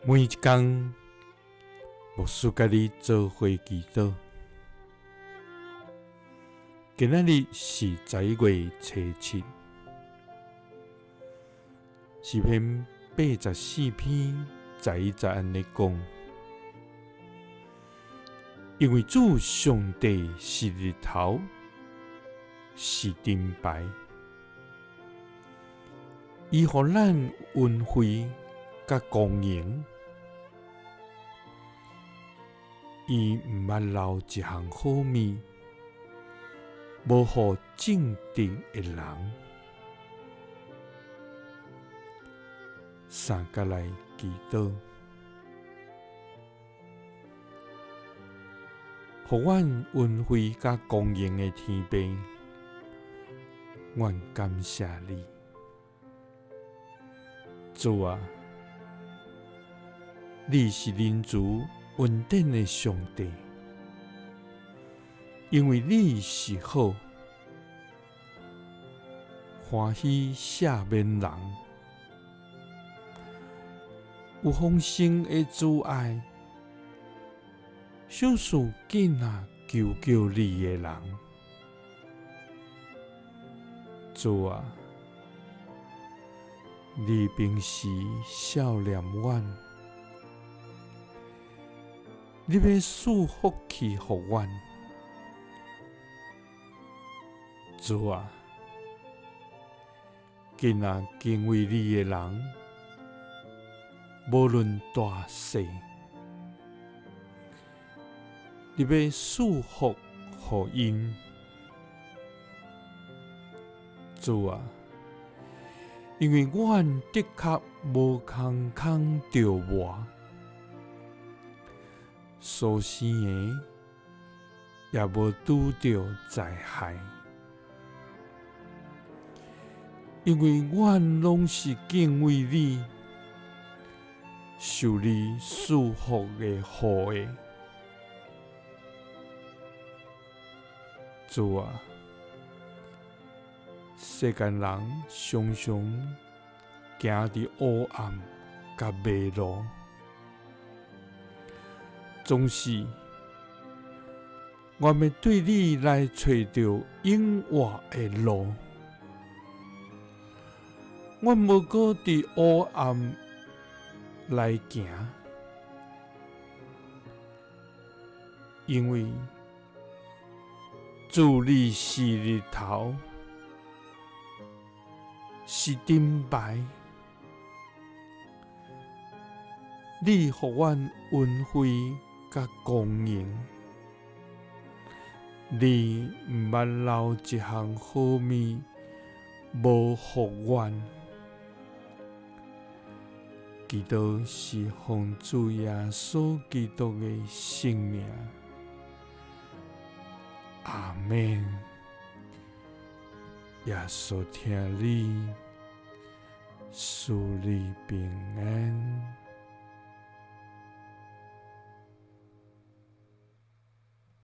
每一天，牧师甲你做伙祈祷。今仔日是11月初7，诗篇84篇11节安尼讲：因为主上帝是日头，是灯牌，伊予咱恩惠甲光荣。伊毋捌留一项好物，无予正直的人。三甲来祈祷，予阮恩惠甲光荣的天父，阮感谢你，主啊！你是仁慈恩典的上帝，因为你是好，欢喜赦免人，有丰盛的慈爱，想事紧求你的人。主啊！你平时笑脸阮，你要赐福气予阮。主啊！今仔敬畏你的人，无论大小，你要赐福予因。主啊！因为阮的确无空着磨，所生的也无拄着灾害，因为阮拢是敬畏你，受你赐福的护的。主啊！世间人常常行伫黑暗甲迷路，总是我要对你来找到永活的路。我无搁伫黑暗来行，因为主你是日头，是灯牌，你予阮恩惠甲光荣。你毋捌留一项好物，无予阮。祈祷是奉主耶稣基督的圣名。阿们。耶稣听你，赐你平安。